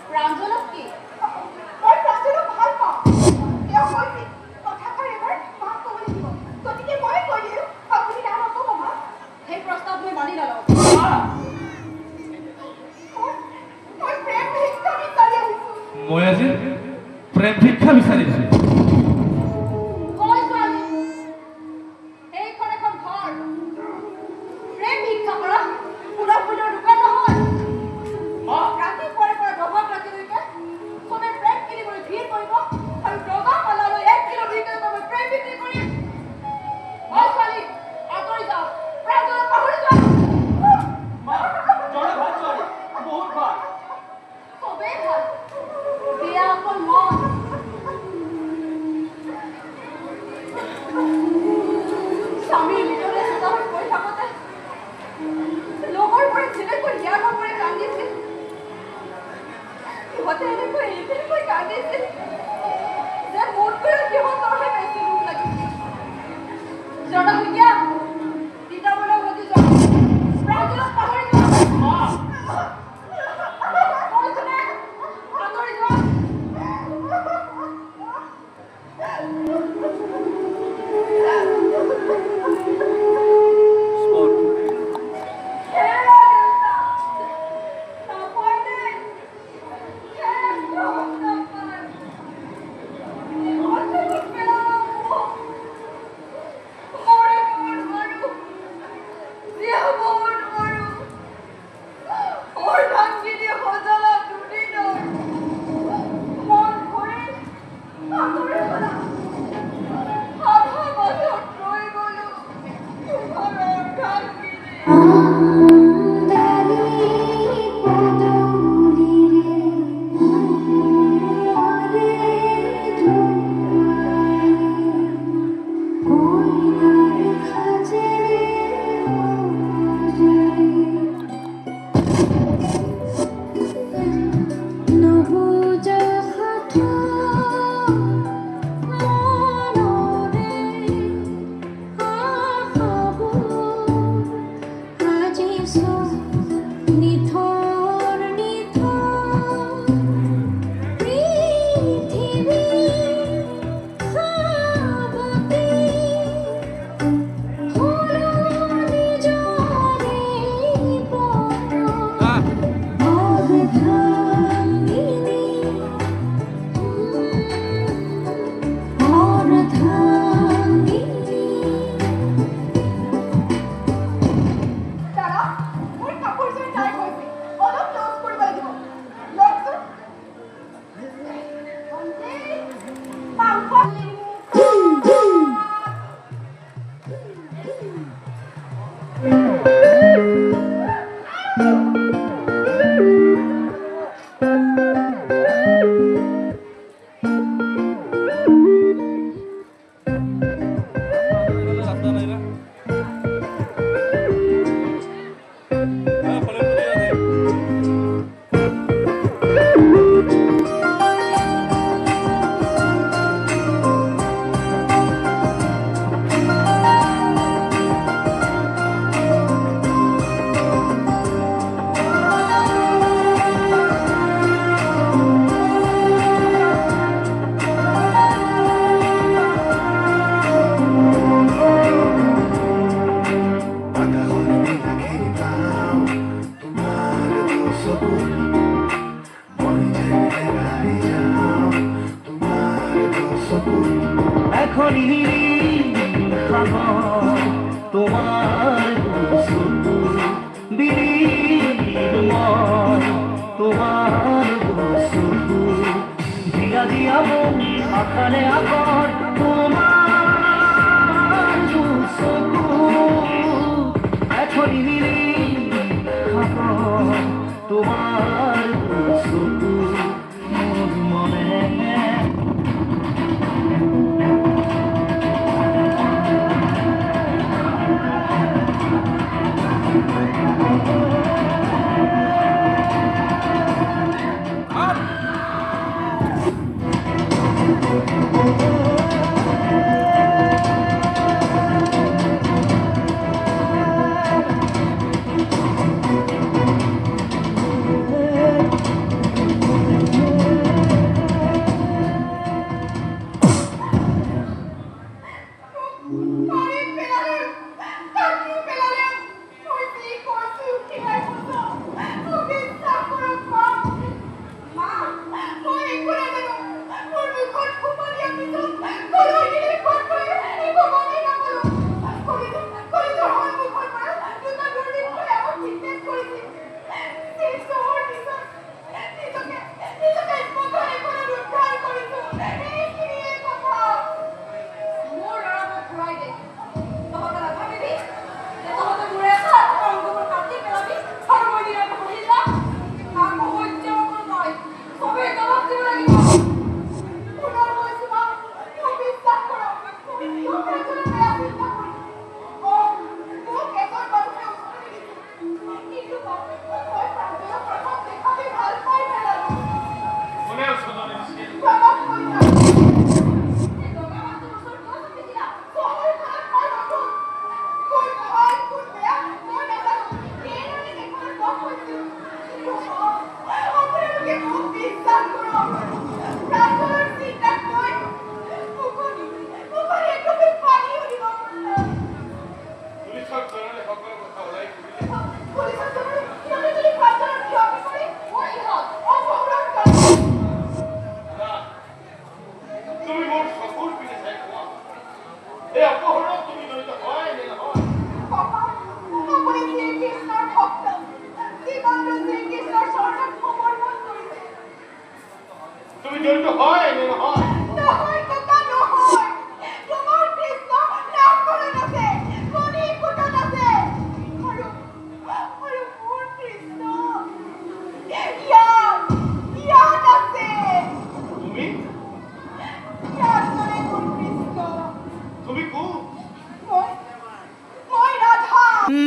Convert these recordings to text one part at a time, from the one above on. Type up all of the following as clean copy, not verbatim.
प्रांजलक की এখনই সাগর তোমার বিনির্ময় তোমার দিয়া দিয়া মন আকালে আকর তোমার এখনই সাগর তোমার মনে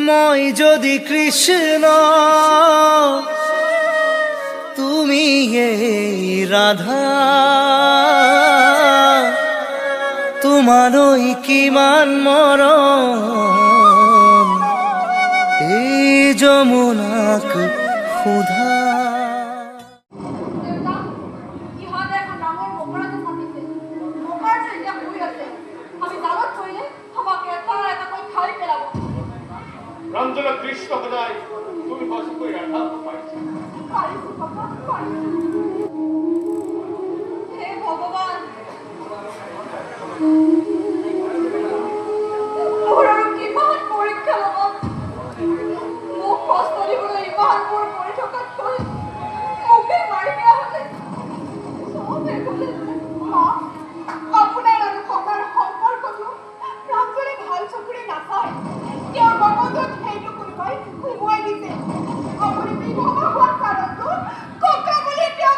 মই যদি কৃষ্ণ তুমি এই রাধা তোমারই কিমান মরম এই যমুনাক ক্ষুধা রঞ্জনা দৃষ্ট হলাই তুমি বসে করে রাখা পাইছো হে ভগবান ওরা কিমান পরীক্ষা লব মোক কষ্ট দিবলৈ ইমান মোৰ পৰি থকাত কৈ মোকে মাৰি দিয়া হলে চবে গলে আপোনাৰ আৰু ককাৰ সম্পৰ্কটো ৰঞ্জনে ভাল চকুৰে নাচায় তেওঁৰ মগজত সেইটো কোনোবাই সোমোৱাই দিছে আপুনি বিধৱা হোৱাৰ কাৰণটো ককা বুলি তেওঁ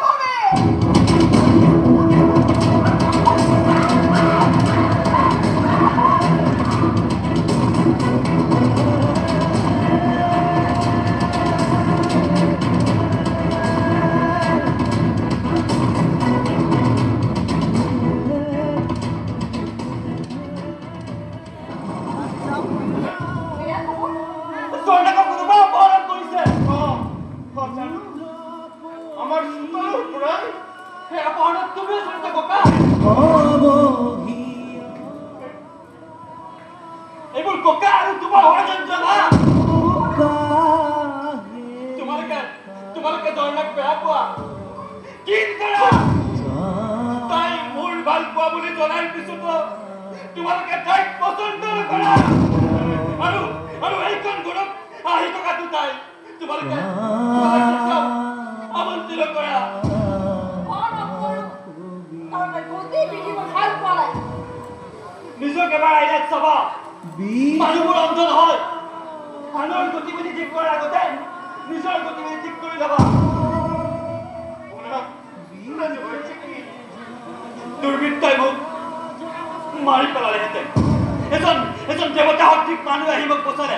বুলি জনাৰ পিছতো তোমালোকে তাইক পচন্দ নকৰা আৰু এইখন ঘৰত আহি থকা দুটাই তোমালোকে আমন্ত্ৰণ কৰা নিজক এবাৰ আইনাত চাবা মানুহবোৰ অন্ধ নহয় আনৰ গতিবিধি ঠিক কৰাৰ আগতে নিজৰ গতিবিধি ঠিক কৰি ল'বা দুৰ্বৃত্তই মোক মাৰি পেলালেহেঁতেন এজন দেৱতা সদৃশ মানুহ আহি মোক বচালে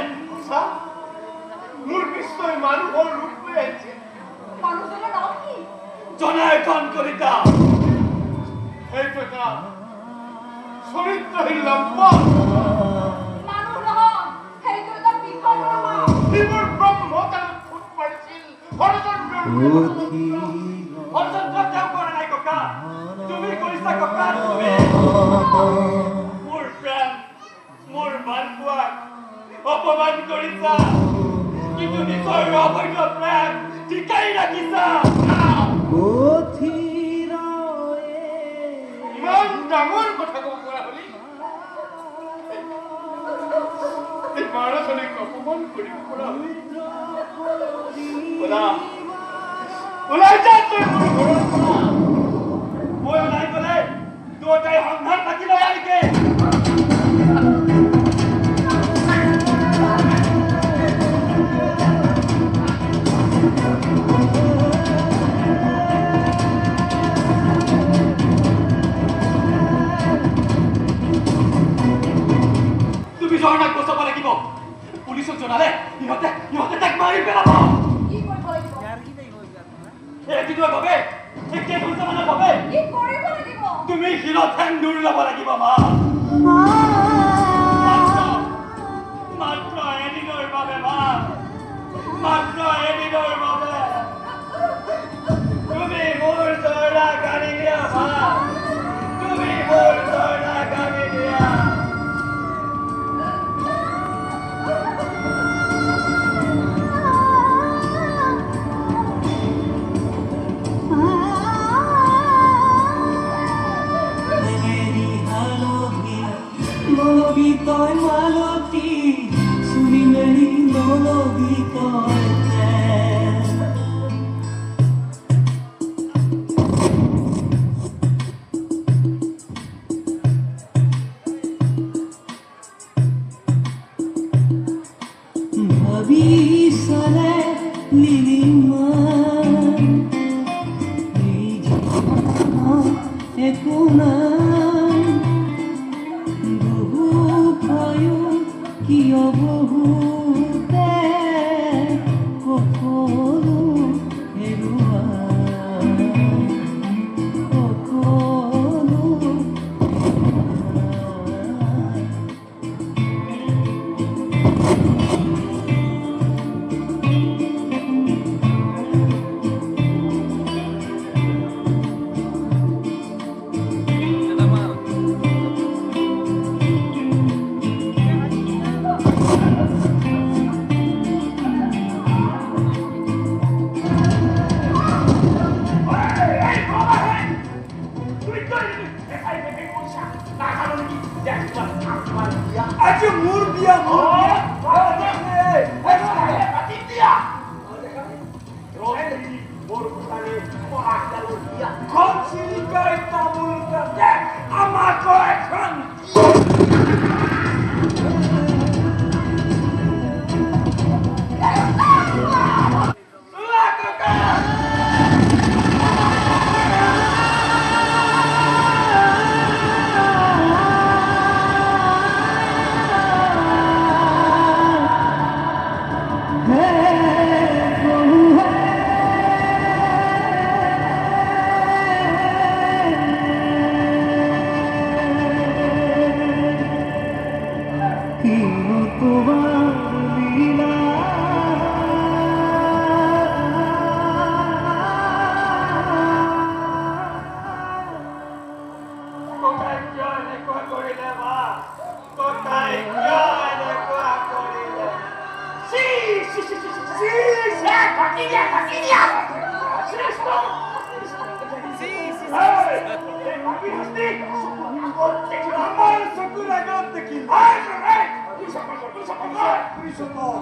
মোৰ কৃষ্ণই মানুহৰ ৰূপ লৈ আহিছে মানুহজনৰ নাম কি জনাৰ্দন কলিতা সেইটো এটা চৰিত্ৰহীন লম্পট মানুহ নহয় সেইটো এটা বিকল্প যিবোৰ ব্ৰহ্মকালত ফুট মাৰিছিল হৰচন্দ্ৰৰ তেওঁ কৰা নাই ককা তুমি কৰিছা ককা তুমি মোৰ প্ৰেম মোৰ ভালপোৱাক অপমান কৰিছা কিন্তু নিজৰ অবৈধ প্ৰেম ঠিকাই ৰাখিছা ইমান ডাঙৰ কথা ক'ব পৰা হলি এই মাৰাজনীক অপমান কৰিব পৰা হলি ওলাই যা তই মোৰ ঘৰৰ পৰা মই ওলাই গ'লে দুয়োটাই সংঘাত থাকি লয় নেকি তুমি ঝৰ্ণাক বচাব লাগিব পুলিচক জনালে ইহঁতে তাক মাৰি পেলাব কি কৰিব লাগিব এদিনৰ বাবে কেইঘণ্টামানৰ বাবে কি কৰিব লাগিব তুমি শিৰত ঠেং দূৰ ল'ব লাগিব মা মাত্ৰ এদিনৰ বাবে মা মাত্ৰ এদিনৰ বাবে তুমি মোৰ ঝৰ্ণা কাঢ়ি দিয়া মা তুমি মোৰ ঝৰ্ণা কাঢ়ি দিয়া তই মালতী চুৰি মেলি নলবি তই ভাবি চালে লিলিমান একো নাই কিয় বহুতে সকলো আজি মোৰ বিয়া আমাকো এখন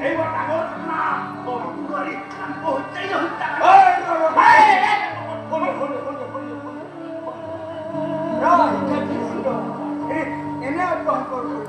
এইবাৰ ডাঙৰ না বন্ধুৱাৰী হত্যাই হত্যা এনে অভ্যাস কৰিব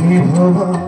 বিধবা